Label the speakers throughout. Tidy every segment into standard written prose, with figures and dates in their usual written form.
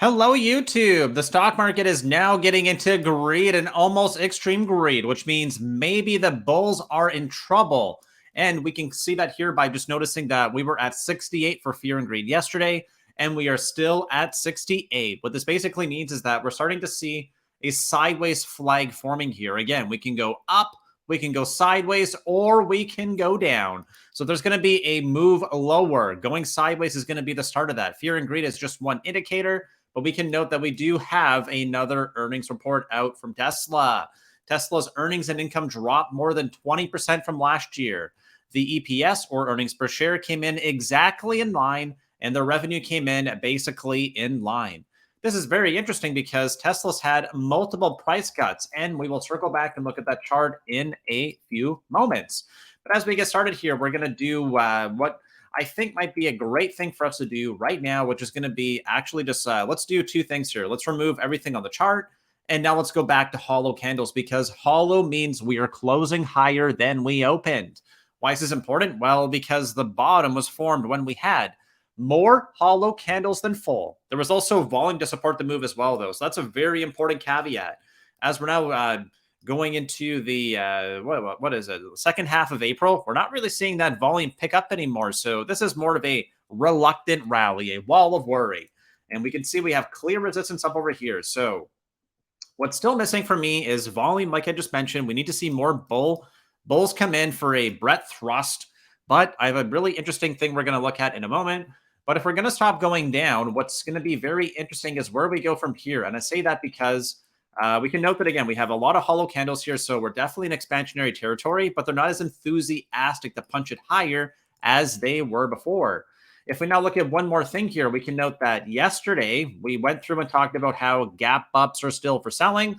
Speaker 1: Hello, YouTube. The stock market is now getting into greed and almost extreme greed, which means maybe the bulls are in trouble. And we can see that here by just noticing that we were at 68 for fear and greed yesterday, and we are still at 68. What this basically means is that we're starting to see a sideways flag forming here. Again, we can go up, we can go sideways, or we can go down. So there's going to be a move lower. Going sideways is going to be the start of that. Fear and greed is just one indicator. But we can note that we do have another earnings report out from Tesla. Tesla's earnings and income dropped more than 20% from last year. The EPS, or earnings per share, came in exactly in line, and the revenue came in basically in line. This is very interesting because Tesla's had multiple price cuts, and we will circle back and look at that chart in a few moments. But as we get started here, we're going to do what I think might be a great thing for us to do right now, which is going to be actually just let's do two things here. Let's remove everything on the chart. And now let's go back to hollow candles, because hollow means we are closing higher than we opened. Why is this important? Well, because the bottom was formed when we had more hollow candles than full. There was also volume to support the move as well, though. So that's a very important caveat. As we're now going into the what is it, second half of April, we're not really seeing that volume pick up anymore. So this is more of a reluctant rally, a wall of worry. And we can see we have clear resistance up over here. So what's still missing for me is volume. Like I just mentioned, we need to see more bulls come in for a breadth thrust. But I have a really interesting thing we're going to look at in a moment. But if we're going to stop going down, what's going to be very interesting is where we go from here. And I say that because we can note that, again, we have a lot of hollow candles here, so we're definitely in expansionary territory, but they're not as enthusiastic to punch it higher as they were before. If we now look at one more thing here, we can note that yesterday we went through and talked about how gap ups are still for selling.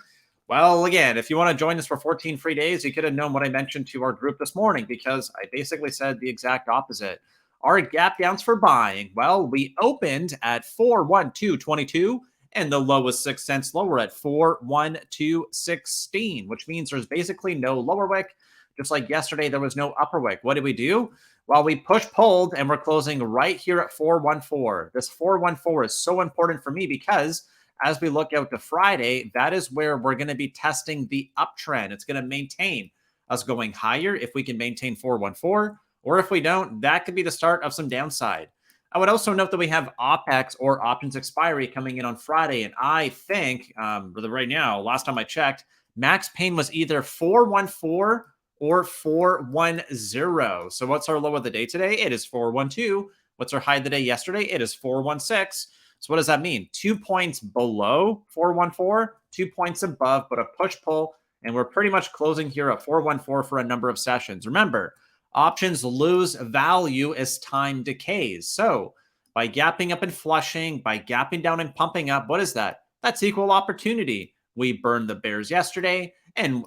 Speaker 1: Well, again, if you want to join us for 14 free days, you could have known what I mentioned to our group this morning, because I basically said the exact opposite. Our gap downs for buying. Well, we opened at 41222. And the low was 6 cents lower at 41216, which means there's basically no lower wick. Just like yesterday, there was no upper wick. What did we do? Well, we pulled, and we're closing right here at 414. This 414 is so important for me because as we look out to Friday, that is where we're going to be testing the uptrend. It's going to maintain us going higher if we can maintain 414, or if we don't, that could be the start of some downside. I would also note that we have OPEX, or options expiry, coming in on Friday. And I think right now, last time I checked, max pain was either 414 or 410. So what's our low of the day today? It is 412. What's our high of the day yesterday? It is 416. So what does that mean? 2 points below 414, 2 points above, but a push-pull. And we're pretty much closing here at 414 for a number of sessions. Remember, options lose value as time decays. So by gapping up and flushing, by gapping down and pumping up, what is that? That's equal opportunity. We burned the bears yesterday, and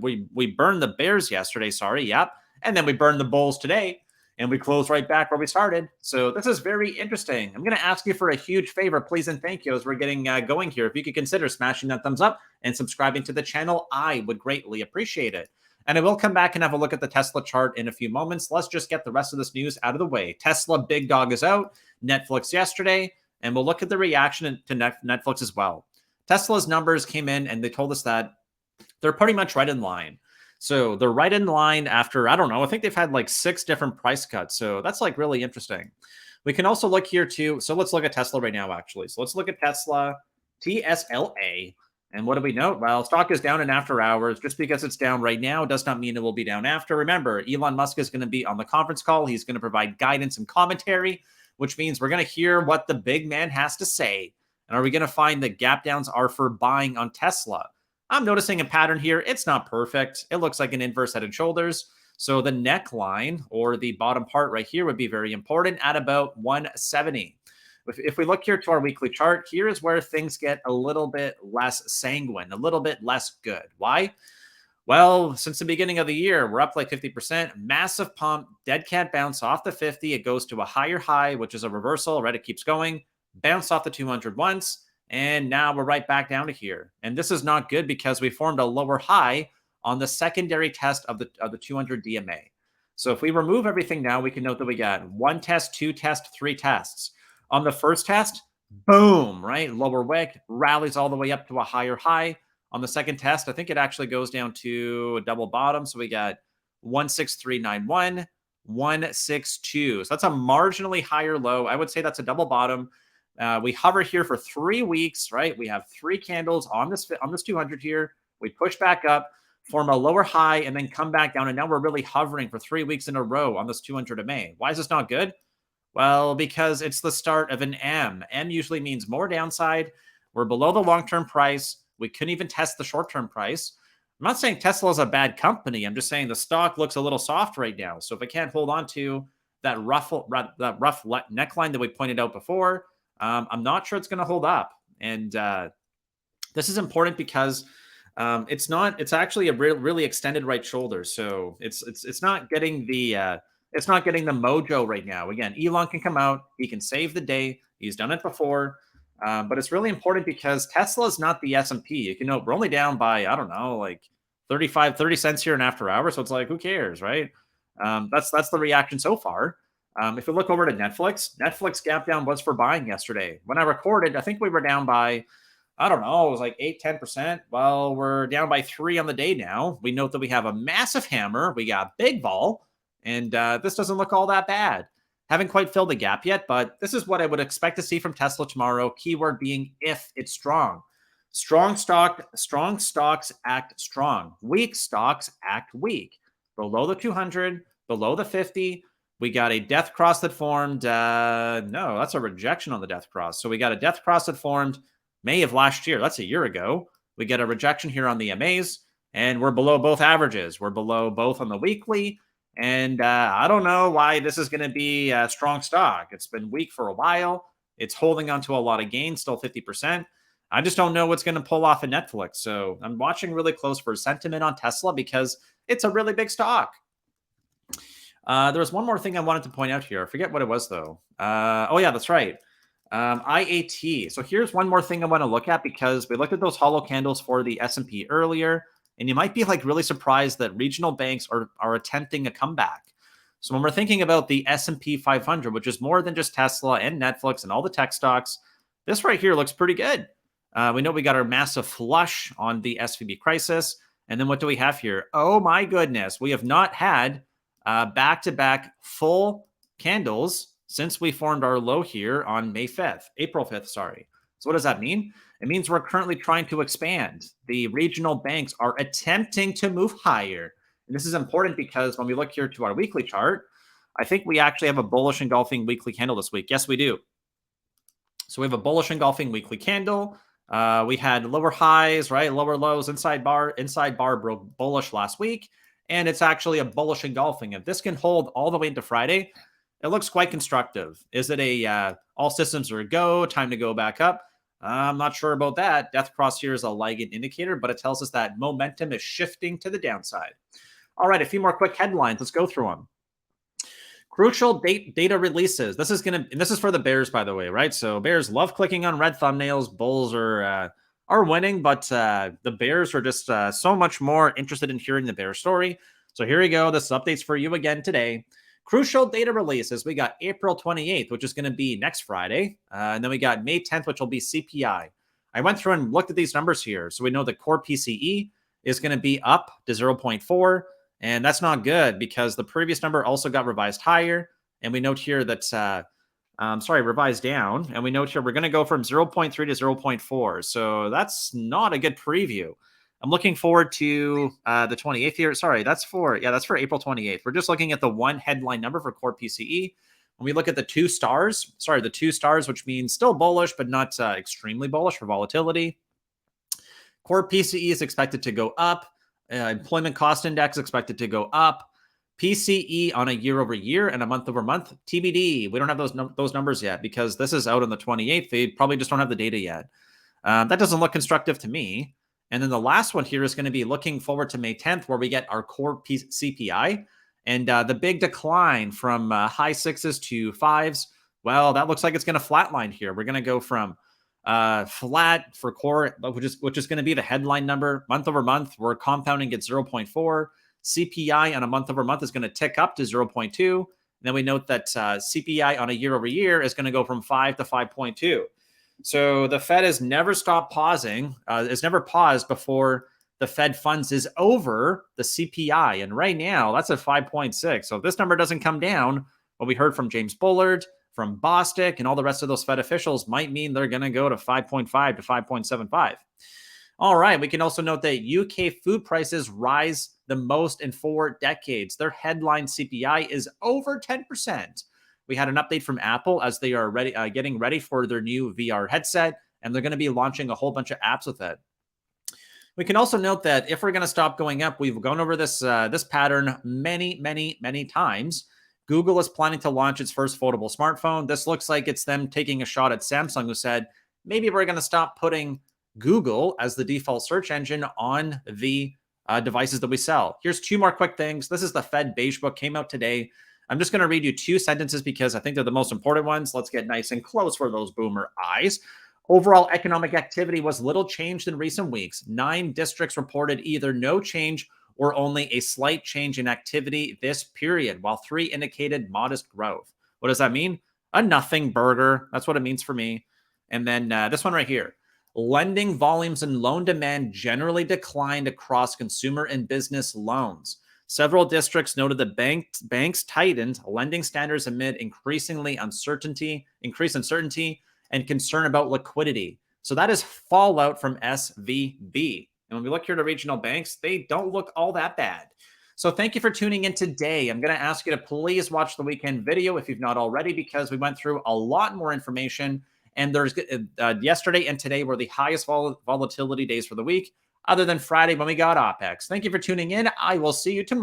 Speaker 1: we burned the bears yesterday, yep. And then we burned the bulls today, and we closed right back where we started. So this is very interesting. I'm going to ask you for a huge favor, please and thank you, as we're getting going here. If you could consider smashing that thumbs up and subscribing to the channel, I would greatly appreciate it. And I will come back and have a look at the Tesla chart in a few moments. Let's just get the rest of this news out of the way. Tesla big dog is out. Netflix yesterday. And we'll look at the reaction to Netflix as well. Tesla's numbers came in and they told us that they're pretty much right in line. So they're right in line after, I don't know, I think they've had like 6 different price cuts. So that's like really interesting. We can also look here too. So let's look at Tesla right now, actually. So let's look at Tesla, TSLA. And what do we note? Well, stock is down in after hours. Just because it's down right now does not mean it will be down after. Remember, Elon Musk is going to be on the conference call. He's going to provide guidance and commentary, which means we're going to hear what the big man has to say. And are we going to find that gap downs are for buying on Tesla? I'm noticing a pattern here. It's not perfect. It looks like an inverse head and shoulders. So the neckline, or the bottom part right here, would be very important at about 170. If we look here to our weekly chart, here is where things get a little bit less sanguine, a little bit less good. Why? Well, since the beginning of the year, we're up like 50%, massive pump, dead cat bounce off the 50. It goes to a higher high, which is a reversal, right? It keeps going, bounce off the 200 once, and now we're right back down to here. And this is not good because we formed a lower high on the secondary test of the 200 DMA. So if we remove everything now, we can note that we got 1 test, 2 tests, 3 tests. On the first test, Boom, right? Lower wick, rallies all the way up to a higher high. On the second test, I think it actually goes down to a double bottom. So we got 16391, 162. So that's a marginally higher low. I would say that's a double bottom. We hover here for 3 weeks, right? We have 3 candles on this 200 here. We push back up, form a lower high, and then come back down. And now we're really hovering for 3 weeks in a row on this 200 MA. Why is this not good? Well, because it's the start of an M. M usually means more downside. We're below the long-term price. We couldn't even test the short-term price. I'm not saying Tesla is a bad company. I'm just saying the stock looks a little soft right now. So if it can't hold on to that rough neckline that we pointed out before, I'm not sure it's going to hold up. And this is important because it's actually a really extended right shoulder. So it's not getting the it's not getting the mojo right now. Again, Elon can come out. He can save the day. He's done it before. But it's really important because Tesla is not the S&P. You can know we're only down by, I don't know, like 30 cents here in after hours. So it's like, who cares, right? That's the reaction so far. If we look over to Netflix gap down was for buying yesterday. When I recorded, I think we were down by, I don't know, it was like 8-10%. Well, we're down by 3 on the day now. We note that we have a massive hammer. We got big vol. And this doesn't look all that bad. Haven't quite filled the gap yet, but this is what I would expect to see from Tesla tomorrow. Keyword being if it's strong. Strong stocks act strong. Weak stocks act weak. Below the 200, below the 50, we got a death cross that formed. No, that's a rejection on the death cross. So we got a death cross that formed May of last year. That's a year ago. We get a rejection here on the MAs, and we're below both averages. We're below both on the weekly. And I don't know why this is going to be a strong stock. It's been weak for a while. It's holding on to a lot of gains, still 50%. I just don't know what's going to pull off in Netflix. So I'm watching really close for sentiment on Tesla because it's a really big stock. There was one more thing I wanted to point out here. I forget what it was, though. Oh, yeah, that's right. IAT. So here's one more thing I want to look at because we looked at those hollow candles for the S&P earlier. And you might be like really surprised that regional banks are attempting a comeback. So when we're thinking about the S&P 500, which is more than just Tesla and Netflix and all the tech stocks, this right here looks pretty good. We know we got our massive flush on the SVB crisis. And then what do we have here? Oh my goodness. We have not had back-to-back full candles since we formed our low here on April 5th, sorry. So what does that mean? It means we're currently trying to expand. The regional banks are attempting to move higher. And this is important because when we look here to our weekly chart, I think we actually have a bullish engulfing weekly candle this week. Yes, we do. So we have a bullish engulfing weekly candle. We had lower highs, right? Lower lows, inside bar broke bullish last week. And it's actually a bullish engulfing. If this can hold all the way into Friday, it looks quite constructive. Is it a all systems are a go, time to go back up? I'm not sure about that. Death cross here is a lagging indicator, but it tells us that momentum is shifting to the downside. All right, a few more quick headlines. Let's go through them. Crucial data releases. This is for the bears, by the way, right? So bears love clicking on red thumbnails. Bulls are winning, but the bears are just so much more interested in hearing the bear story. So here we go. This is updates for you again today. Crucial data releases. We got April 28th, which is going to be next Friday. And then we got May 10th, which will be CPI. I went through and looked at these numbers here. So we know the core PCE is going to be up to 0.4. And that's not good because the previous number also got revised higher. And we note here that, revised down. And we note here we're going to go from 0.3 to 0.4. So that's not a good preview. I'm looking forward to the 28th here. Sorry, that's for April 28th. We're just looking at the one headline number for core PCE. When we look at the 2 stars, which means still bullish, but not extremely bullish for volatility. Core PCE is expected to go up. Employment cost index expected to go up. PCE on a year over year and a month over month. TBD. We don't have those numbers yet because this is out on the 28th. They probably just don't have the data yet. That doesn't look constructive to me. And then the last one here is going to be looking forward to May 10th, where we get our core CPI. And the big decline from high 6s to 5s, well, that looks like it's going to flatline here. We're going to go from flat for core, which is going to be the headline number. Month over month, we're compounding at 0.4. CPI on a month over month is going to tick up to 0.2. And then we note that CPI on a year over year is going to go from 5 to 5.2. So the Fed has never stopped pausing. It's never paused before the Fed funds is over the CPI. And right now, that's at 5.6. So if this number doesn't come down, what we heard from James Bullard, from Bostic, and all the rest of those Fed officials might mean they're going to go to 5.5 to 5.75. All right. We can also note that UK food prices rise the most in 4 decades. Their headline CPI is over 10%. We had an update from Apple as they are ready, getting ready for their new VR headset, and they're going to be launching a whole bunch of apps with it. We can also note that if we're going to stop going up, we've gone over this pattern many times. Google is planning to launch its first foldable smartphone. This looks like it's them taking a shot at Samsung, who said maybe we're going to stop putting Google as the default search engine on the devices that we sell. Here's 2 more quick things. This is the Fed Beige book, came out today. I'm just going to read you 2 sentences because I think they're the most important ones. Let's get nice and close for those boomer eyes. Overall economic activity was little changed in recent weeks. 9 districts reported either no change or only a slight change in activity this period, while 3 indicated modest growth. What does that mean? A nothing burger. That's what it means for me. And then this one right here. Lending volumes and loan demand generally declined across consumer and business loans. Several districts noted that banks tightened lending standards amid increased uncertainty, and concern about liquidity. So that is fallout from SVB. And when we look here to regional banks, they don't look all that bad. So thank you for tuning in today. I'm going to ask you to please watch the weekend video if you've not already, because we went through a lot more information. And there's yesterday and today were the highest volatility days for the week, other than Friday when we got OPEX. Thank you for tuning in. I will see you tomorrow.